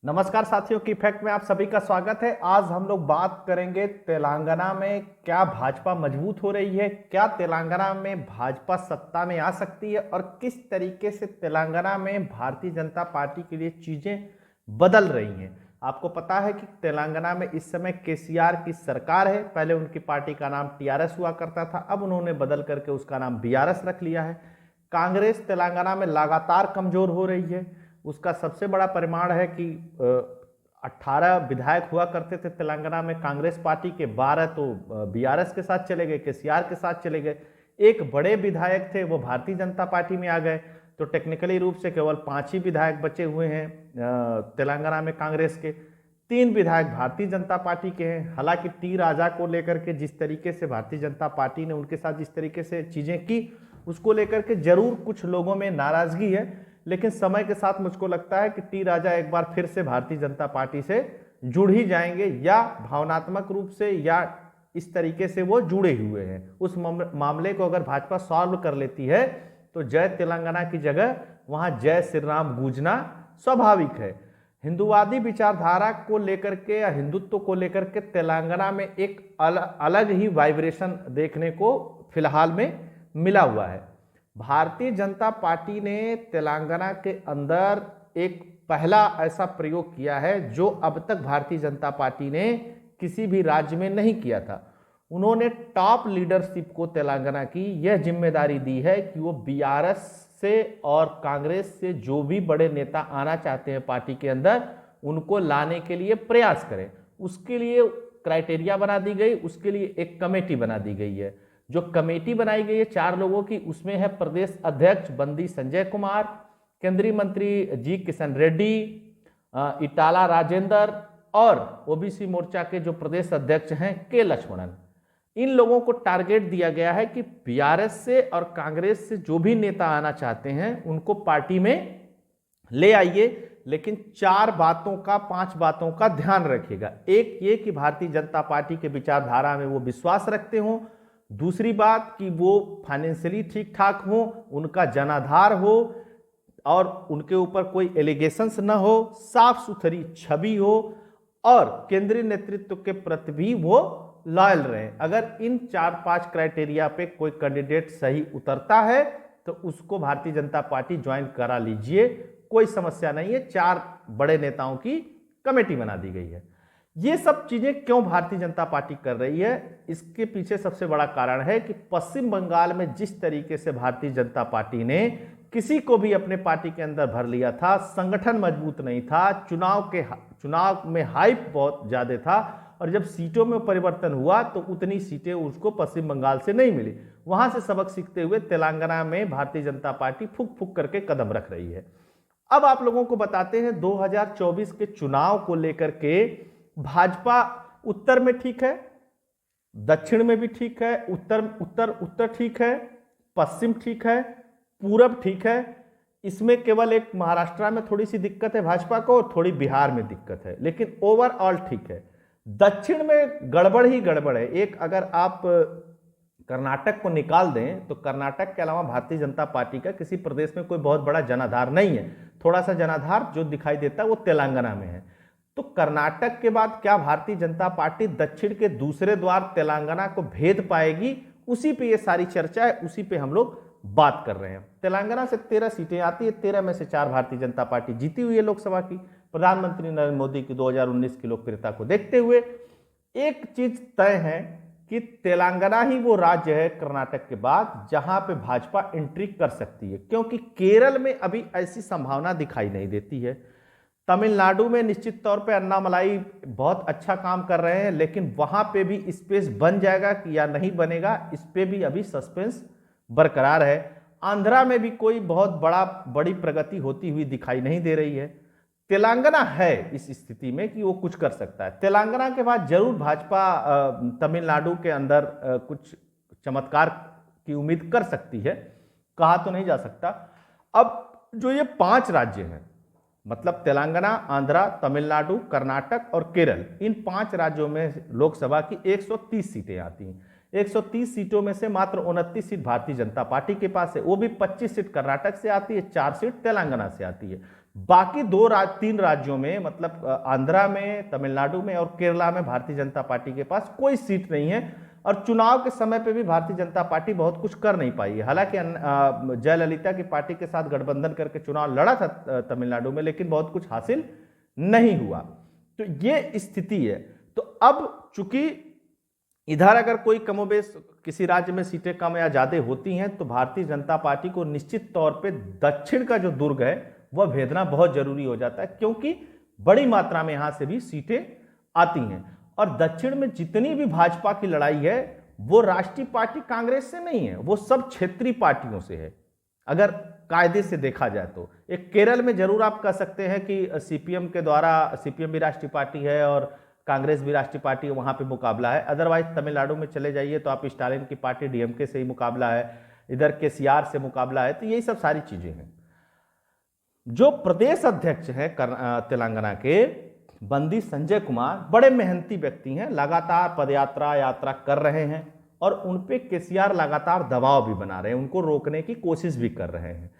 नमस्कार साथियों, की फैक्ट में आप सभी का स्वागत है। आज हम लोग बात करेंगे तेलंगाना में क्या भाजपा मजबूत हो रही है, क्या तेलंगाना में भाजपा सत्ता में आ सकती है और किस तरीके से तेलंगाना में भारतीय जनता पार्टी के लिए चीजें बदल रही हैं। आपको पता है कि तेलंगाना में इस समय केसीआर की सरकार है। पहले उनकी पार्टी का नाम टीआरएस हुआ करता था, अब उन्होंने बदल करके उसका नाम बीआरएस रख लिया है। कांग्रेस तेलंगाना में लगातार कमजोर हो रही है। उसका सबसे बड़ा परिमाण है कि 18 विधायक हुआ करते थे तेलंगाना में कांग्रेस पार्टी के, 12 तो बीआरएस के साथ चले गए, केसीआर के साथ चले गए। एक बड़े विधायक थे वो भारतीय जनता पार्टी में आ गए, तो टेक्निकली रूप से केवल 5 ही विधायक बचे हुए हैं तेलंगाना में कांग्रेस के। 3 विधायक भारतीय जनता पार्टी के हैं। हालांकि टी राजा को लेकर के जिस तरीके से भारतीय जनता पार्टी ने उनके साथ जिस तरीके से चीजें की, उसको लेकर के जरूर कुछ लोगों में नाराजगी है, लेकिन समय के साथ मुझको लगता है कि टी राजा एक बार फिर से भारतीय जनता पार्टी से जुड़ ही जाएंगे, या भावनात्मक रूप से या इस तरीके से वो जुड़े हुए हैं। उस मामले को अगर भाजपा सॉल्व कर लेती है तो जय तेलंगाना की जगह वहां जय श्री राम गूंजना स्वाभाविक है। हिंदुवादी विचारधारा को लेकर के या हिंदुत्व को लेकर के तेलंगाना में एक अलग ही वाइब्रेशन देखने को फिलहाल में मिला हुआ है। भारतीय जनता पार्टी ने तेलंगाना के अंदर एक पहला ऐसा प्रयोग किया है जो अब तक भारतीय जनता पार्टी ने किसी भी राज्य में नहीं किया था। उन्होंने टॉप लीडरशिप को तेलंगाना की यह जिम्मेदारी दी है कि वो बीआरएस से और कांग्रेस से जो भी बड़े नेता आना चाहते हैं पार्टी के अंदर, उनको लाने के लिए प्रयास करें। उसके लिए क्राइटेरिया बना दी गई, उसके लिए एक कमेटी बना दी गई है। जो कमेटी बनाई गई है 4 लोगों की, उसमें है प्रदेश अध्यक्ष बंदी संजय कुमार, केंद्रीय मंत्री जी किशन रेड्डी, इटाला राजेंद्र और ओबीसी मोर्चा के जो प्रदेश अध्यक्ष हैं के लक्ष्मणन। इन लोगों को टारगेट दिया गया है कि बीआरएस से और कांग्रेस से जो भी नेता आना चाहते हैं उनको पार्टी में ले आइए, लेकिन 4 बातों का 5 बातों का ध्यान रखिएगा। एक ये कि भारतीय जनता पार्टी के विचारधारा में वो विश्वास रखते हों। दूसरी बात कि वो फाइनेंशियली ठीक ठाक हो, उनका जनाधार हो और उनके ऊपर कोई एलिगेशंस न हो, साफ सुथरी छवि हो और केंद्रीय नेतृत्व के प्रति भी वो लॉयल रहे। अगर इन 4-5 क्राइटेरिया पे कोई कैंडिडेट सही उतरता है तो उसको भारतीय जनता पार्टी ज्वाइन करा लीजिए, कोई समस्या नहीं है। 4 बड़े नेताओं की कमेटी बना दी गई है। ये सब चीजें क्यों भारतीय जनता पार्टी कर रही है, इसके पीछे सबसे बड़ा कारण है कि पश्चिम बंगाल में जिस तरीके से भारतीय जनता पार्टी ने किसी को भी अपने पार्टी के अंदर भर लिया था, संगठन मजबूत नहीं था, चुनाव में हाइप बहुत ज्यादा था और जब सीटों में परिवर्तन हुआ तो उतनी सीटें उसको पश्चिम बंगाल से नहीं मिली। वहां से सबक सीखते हुए तेलंगाना में भारतीय जनता पार्टी फूक फूक करके कदम रख रही है। अब आप लोगों को बताते हैं 2024 के चुनाव को लेकर के भाजपा उत्तर में ठीक है, दक्षिण में भी ठीक है, उत्तर ठीक है, पश्चिम ठीक है, पूरब ठीक है। इसमें केवल एक महाराष्ट्र में थोड़ी सी दिक्कत है भाजपा को और थोड़ी बिहार में दिक्कत है, लेकिन ओवरऑल ठीक है। दक्षिण में गड़बड़ ही गड़बड़ है। एक अगर आप कर्नाटक को निकाल दें तो कर्नाटक के अलावा भारतीय जनता पार्टी का किसी प्रदेश में कोई बहुत बड़ा जनाधार नहीं है। थोड़ा सा जनाधार जो दिखाई देता है वो तेलंगाना में है। तो कर्नाटक के बाद क्या भारतीय जनता पार्टी दक्षिण के दूसरे द्वार तेलंगाना को भेद पाएगी, उसी पे ये सारी चर्चा है, उसी पे हम लोग बात कर रहे हैं। तेलंगाना से 13 सीटें आती है, 13 में से 4 भारतीय जनता पार्टी जीती हुई है लोकसभा की। प्रधानमंत्री नरेंद्र मोदी की 2019 की लोकप्रियता को देखते हुए एक चीज तय है कि तेलंगाना ही वो राज्य है कर्नाटक के बाद जहां पे भाजपा एंट्री कर सकती है, क्योंकि केरल में अभी ऐसी संभावना दिखाई नहीं देती है। तमिलनाडु में निश्चित तौर पे अन्नामलाई बहुत अच्छा काम कर रहे हैं, लेकिन वहां पे भी स्पेस बन जाएगा कि या नहीं बनेगा, इस पे भी अभी सस्पेंस बरकरार है। आंध्रा में भी कोई बहुत बड़ी प्रगति होती हुई दिखाई नहीं दे रही है। तेलंगाना है इस स्थिति में कि वो कुछ कर सकता है। तेलंगाना के बाद जरूर भाजपा तमिलनाडु के अंदर कुछ चमत्कार की उम्मीद कर सकती है, कहा तो नहीं जा सकता। अब जो ये 5 राज्य हैं, मतलब तेलंगाना, आंध्रा, तमिलनाडु, कर्नाटक और केरल, इन 5 राज्यों में लोकसभा की 130 सीटें आती हैं। 130 सीटों में से मात्र 29 सीट भारतीय जनता पार्टी के पास है, वो भी 25 सीट कर्नाटक से आती है, 4 सीट तेलंगाना से आती है। बाकी तीन राज्यों में, मतलब आंध्रा में, तमिलनाडु में और केरला में भारतीय जनता पार्टी के पास कोई सीट नहीं है। और चुनाव के समय पे भी भारतीय जनता पार्टी बहुत कुछ कर नहीं पाई है। हालांकि जयललिता की पार्टी के साथ गठबंधन करके चुनाव लड़ा था तमिलनाडु में, लेकिन बहुत कुछ हासिल नहीं हुआ। तो ये स्थिति है। तो अब चूंकि इधर अगर कोई कमोबेश किसी राज्य में सीटें कम या ज्यादा होती हैं, तो भारतीय जनता पार्टी को निश्चित तौर पे दक्षिण का जो दुर्ग है वह भेदना बहुत जरूरी हो जाता है, क्योंकि बड़ी मात्रा में यहां से भी सीटें आती हैं। और दक्षिण में जितनी भी भाजपा की लड़ाई है वो राष्ट्रीय पार्टी कांग्रेस से नहीं है, वो सब क्षेत्रीय पार्टियों से है। अगर कायदे से देखा जाए तो एक केरल में जरूर आप कह सकते हैं कि सीपीएम के द्वारा, सीपीएम भी राष्ट्रीय पार्टी है और कांग्रेस भी राष्ट्रीय पार्टी है, वहां पे मुकाबला है। अदरवाइज तमिलनाडु में चले जाइए तो आप स्टालिन की पार्टी डीएमके से ही मुकाबला है, इधर केसीआर से मुकाबला है। तो यही सब सारी चीजें हैं। जो प्रदेश अध्यक्ष हैं तेलंगाना के, बंदी संजय कुमार, बड़े मेहनती व्यक्ति हैं, लगातार पदयात्रा यात्रा कर रहे हैं और उनपे केसीआर लगातार दबाव भी बना रहे हैं, उनको रोकने की कोशिश भी कर रहे हैं।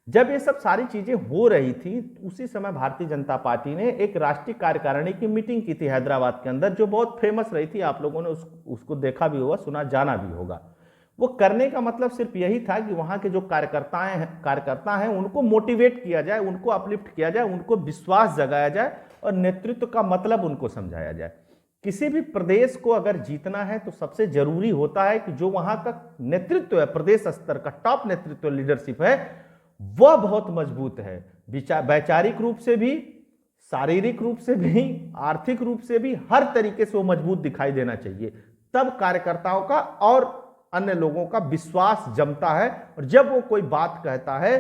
जब ये सब सारी चीजें हो रही थी, उसी समय भारतीय जनता पार्टी ने एक राष्ट्रीय कार्यकारिणी की मीटिंग की थी हैदराबाद के अंदर, जो बहुत फेमस रही थी। आप लोगों ने उसको देखा भी होगा, सुना जाना भी होगा। वो करने का मतलब सिर्फ यही था कि वहां के जो कार्यकर्ता हैं उनको मोटिवेट किया जाए, उनको अपलिफ्ट किया जाए, उनको विश्वास जगाया जाए और नेतृत्व का मतलब उनको समझाया जाए। किसी भी प्रदेश को अगर जीतना है तो सबसे जरूरी होता है कि जो वहां का नेतृत्व है, प्रदेश स्तर का टॉप नेतृत्व लीडरशिप है, वह बहुत मजबूत है, वैचारिक रूप से भी, शारीरिक रूप से भी, आर्थिक रूप से भी, हर तरीके से वो मजबूत दिखाई देना चाहिए। तब कार्यकर्ताओं का और अन्य लोगों का विश्वास जमता है और जब वो कोई बात कहता है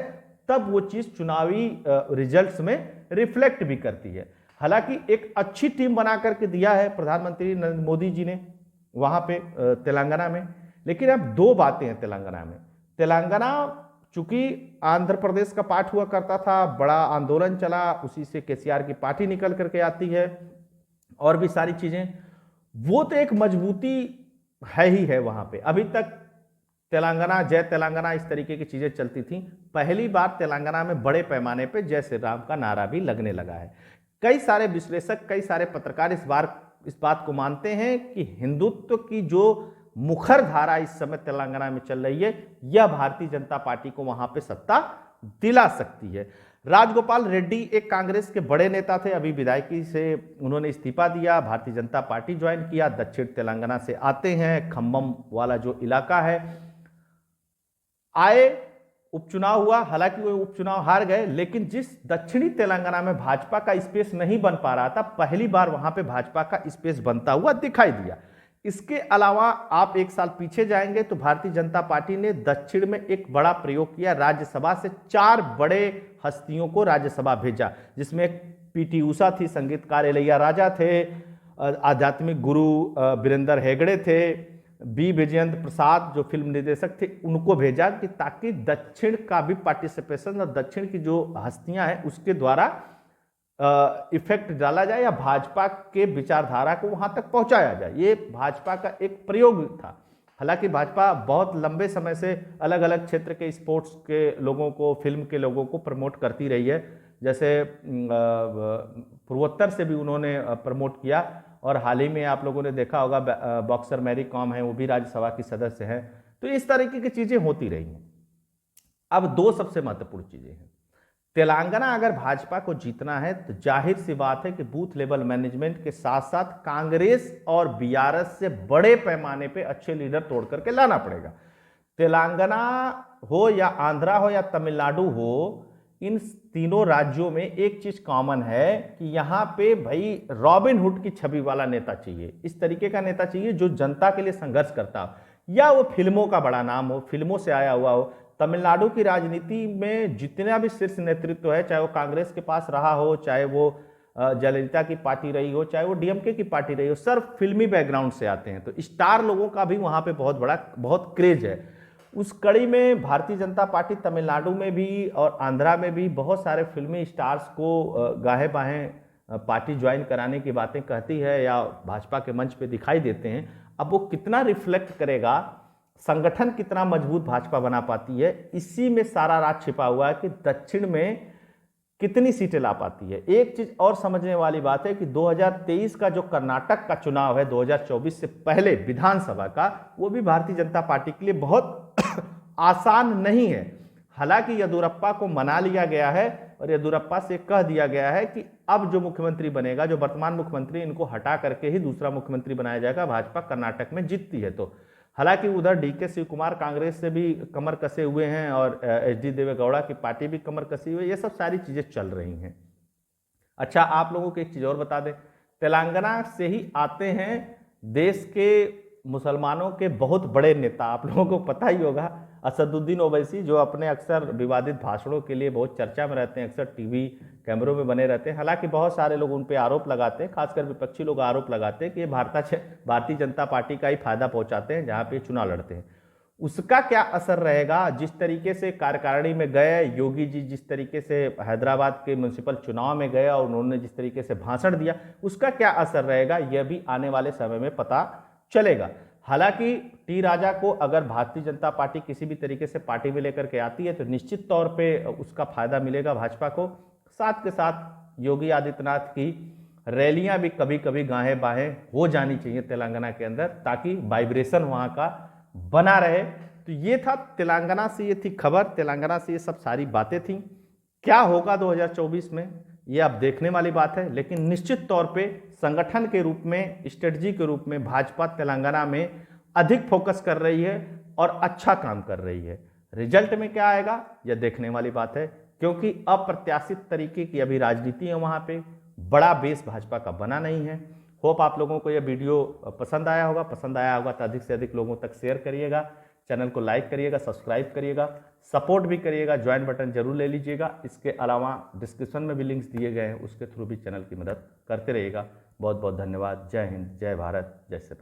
तब वो चीज चुनावी रिजल्ट्स में रिफ्लेक्ट भी करती है। हालांकि एक अच्छी टीम बना करके दिया है प्रधानमंत्री नरेंद्र मोदी जी ने वहां पे तेलंगाना में। लेकिन अब दो बातें हैं तेलंगाना में। तेलंगाना चूंकि आंध्र प्रदेश का पार्ट हुआ करता था, बड़ा आंदोलन चला, उसी से केसीआर की पार्टी निकल करके आती है और भी सारी चीजें, वो तो एक मजबूती है ही है वहां पे। अभी तक तेलंगाना, जय तेलंगाना, इस तरीके की चीजें चलती थी। पहली बार तेलंगाना में बड़े पैमाने पे जय श्री राम का नारा भी लगने लगा है। कई सारे विश्लेषक, कई सारे पत्रकार इस बात को मानते हैं कि हिंदुत्व की जो मुखर धारा इस समय तेलंगाना में चल रही है, यह भारतीय जनता पार्टी को वहां पे सत्ता दिला सकती है। राजगोपाल रेड्डी एक कांग्रेस के बड़े नेता थे, अभी विधायकी से उन्होंने इस्तीफा दिया, भारतीय जनता पार्टी ज्वाइन किया, दक्षिण तेलंगाना से आते हैं, खम्बम वाला जो इलाका है। आए, उपचुनाव हुआ, हालांकि वो उपचुनाव हार गए, लेकिन जिस दक्षिणी तेलंगाना में भाजपा का स्पेस नहीं बन पा रहा था, पहली बार वहां पे भाजपा का स्पेस बनता हुआ दिखाई दिया। इसके अलावा आप एक साल पीछे जाएंगे तो भारतीय जनता पार्टी ने दक्षिण में एक बड़ा प्रयोग किया, राज्यसभा से 4 बड़े हस्तियों को राज्यसभा भेजा, जिसमें पीटी उषा थी, संगीतकार इलैया राजा थे, आध्यात्मिक गुरु वीरेंद्र हेगड़े थे, बी विजयेंद्र प्रसाद जो फिल्म निर्देशक थे, उनको भेजा कि ताकि दक्षिण का भी पार्टिसिपेशन और दक्षिण की जो हस्तियां हैं उसके द्वारा इफेक्ट डाला जाए या भाजपा के विचारधारा को वहां तक पहुंचाया जाए। ये भाजपा का एक प्रयोग था। हालांकि भाजपा बहुत लंबे समय से अलग अलग क्षेत्र के स्पोर्ट्स के लोगों को, फिल्म के लोगों को प्रमोट करती रही है। जैसे पूर्वोत्तर से भी उन्होंने प्रमोट किया और हाल ही में आप लोगों ने देखा होगा बॉक्सर मैरी कॉम है, वो भी राज्यसभा की सदस्य हैं। तो इस तरीके की चीजें होती रही हैं। अब 2 सबसे महत्वपूर्ण चीजें हैं। तेलंगाना अगर भाजपा को जीतना है तो जाहिर सी बात है कि बूथ लेवल मैनेजमेंट के साथ साथ कांग्रेस और बीआरएस से बड़े पैमाने पे अच्छे लीडर तोड़ करके लाना पड़ेगा। तेलंगाना हो या आंध्रा हो या तमिलनाडु हो, इन तीनों राज्यों में एक चीज कॉमन है कि यहां पे भाई रॉबिन हुड की छवि वाला नेता चाहिए। इस तरीके का नेता चाहिए जो जनता के लिए संघर्ष करता हो, या वो फिल्मों का बड़ा नाम हो, फिल्मों से आया हुआ हो। तमिलनाडु की राजनीति में जितना भी शीर्ष नेतृत्व है, चाहे वो कांग्रेस के पास रहा हो, चाहे वो जयललिता की पार्टी रही हो, चाहे वो डीएमके की पार्टी रही हो, सिर्फ फिल्मी बैकग्राउंड से आते हैं। तो स्टार लोगों का भी वहां पे बहुत क्रेज है। उस कड़ी में भारतीय जनता पार्टी तमिलनाडु में भी और आंध्रा में भी बहुत सारे फिल्मी स्टार्स को गाहे बाहें पार्टी ज्वाइन कराने की बातें कहती है या भाजपा के मंच पे दिखाई देते हैं। अब वो कितना रिफ्लेक्ट करेगा, संगठन कितना मजबूत भाजपा बना पाती है, इसी में सारा राज छिपा हुआ है कि दक्षिण में कितनी सीटें ला पाती है। एक चीज और समझने वाली बात है कि 2023 का जो कर्नाटक का चुनाव है 2024 से पहले विधानसभा का, वो भी भारतीय जनता पार्टी के लिए बहुत आसान नहीं है। हालांकि येदियुरप्पा को मना लिया गया है और येदियुरप्पा से कह दिया गया है कि अब जो मुख्यमंत्री बनेगा, जो वर्तमान मुख्यमंत्री, इनको हटा करके ही दूसरा मुख्यमंत्री बनाया जाएगा, भाजपा कर्नाटक में जीतती है तो। हालांकि उधर डीके शिव कुमार कांग्रेस से भी कमर कसे हुए हैं और एचडी देवेगौड़ा की पार्टी भी कमर कसी हुई है। ये सब सारी चीजें चल रही हैं। अच्छा, आप लोगों को एक चीज और बता दें, तेलंगाना से ही आते हैं देश के मुसलमानों के बहुत बड़े नेता। आप लोगों को पता ही होगा, असदुद्दीन ओवैसी, जो अपने अक्सर विवादित भाषणों के लिए बहुत चर्चा में रहते हैं, अक्सर टीवी कैमरों में बने रहते हैं। हालांकि बहुत सारे लोग उन पर आरोप लगाते हैं, खासकर विपक्षी लोग आरोप लगाते हैं कि ये भारतीय जनता पार्टी का ही फायदा पहुंचाते हैं जहां पे चुनाव लड़ते हैं। उसका क्या असर रहेगा? जिस तरीके से कार्यकारिणी में गए योगी जी, जिस तरीके से हैदराबाद के म्युनिसिपल चुनाव में गए और उन्होंने जिस तरीके से भाषण दिया, उसका क्या असर रहेगा, यह भी आने वाले समय में पता चलेगा। हालांकि टी राजा को अगर भारतीय जनता पार्टी किसी भी तरीके से पार्टी में लेकर के आती है तो निश्चित तौर पे उसका फायदा मिलेगा भाजपा को। साथ के साथ योगी आदित्यनाथ की रैलियां भी कभी कभी गाहें बाहें हो जानी चाहिए तेलंगाना के अंदर, ताकि वाइब्रेशन वहां का बना रहे। तो ये था तेलंगाना से, ये थी खबर, तेलंगाना से ये सब सारी बातें थी। क्या होगा 2024 में, ये अब देखने वाली बात है। लेकिन निश्चित तौर पे संगठन के रूप में, स्ट्रेटजी के रूप में भाजपा तेलंगाना में अधिक फोकस कर रही है और अच्छा काम कर रही है। रिजल्ट में क्या आएगा यह देखने वाली बात है, क्योंकि अप्रत्याशित तरीके की अभी राजनीति है वहां पे, बड़ा बेस भाजपा का बना नहीं है। होप आप लोगों को यह वीडियो पसंद आया होगा। पसंद आया होगा तो अधिक से अधिक लोगों तक शेयर करिएगा, चैनल को लाइक करिएगा, सब्सक्राइब करिएगा, सपोर्ट भी करिएगा, ज्वाइन बटन जरूर ले लीजिएगा। इसके अलावा डिस्क्रिप्शन में भी लिंक्स दिए गए हैं, उसके थ्रू भी चैनल की मदद करते रहिएगा। बहुत बहुत धन्यवाद। जय हिंद, जय भारत, जय श्री राम।